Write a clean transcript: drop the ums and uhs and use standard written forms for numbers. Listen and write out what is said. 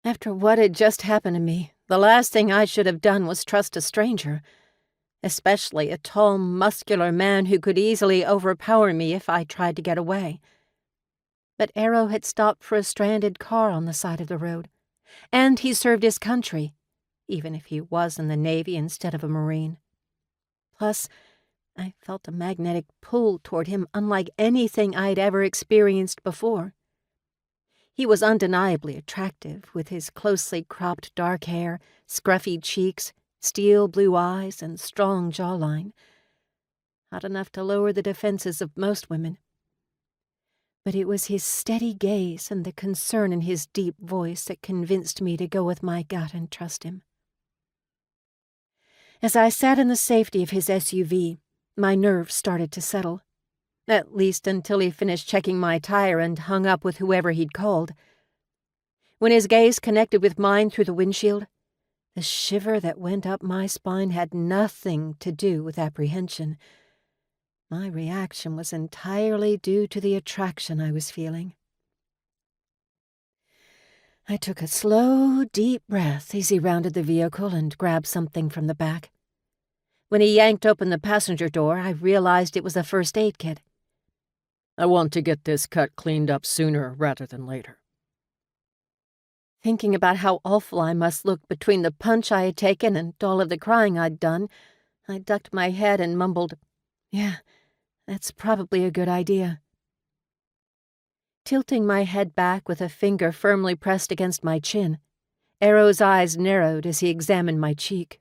After what had just happened to me, the last thing I should have done was trust a stranger, especially a tall, muscular man who could easily overpower me if I tried to get away. But Arrow had stopped for a stranded car on the side of the road, and he served his country, even if he was in the Navy instead of a Marine. Plus, I felt a magnetic pull toward him unlike anything I'd ever experienced before. He was undeniably attractive, with his closely cropped dark hair, scruffy cheeks, steel blue eyes, and strong jawline. Hot enough to lower the defenses of most women. But it was his steady gaze and the concern in his deep voice that convinced me to go with my gut and trust him. As I sat in the safety of his SUV, my nerves started to settle. At least until he finished checking my tire and hung up with whoever he'd called. When his gaze connected with mine through the windshield, the shiver that went up my spine had nothing to do with apprehension. My reaction was entirely due to the attraction I was feeling. I took a slow, deep breath as he rounded the vehicle and grabbed something from the back. When he yanked open the passenger door, I realized it was a first aid kit. I want to get this cut cleaned up sooner rather than later. Thinking about how awful I must look between the punch I had taken and all of the crying I'd done, I ducked my head and mumbled, "Yeah, that's probably a good idea." Tilting my head back with a finger firmly pressed against my chin, Arrow's eyes narrowed as he examined my cheek.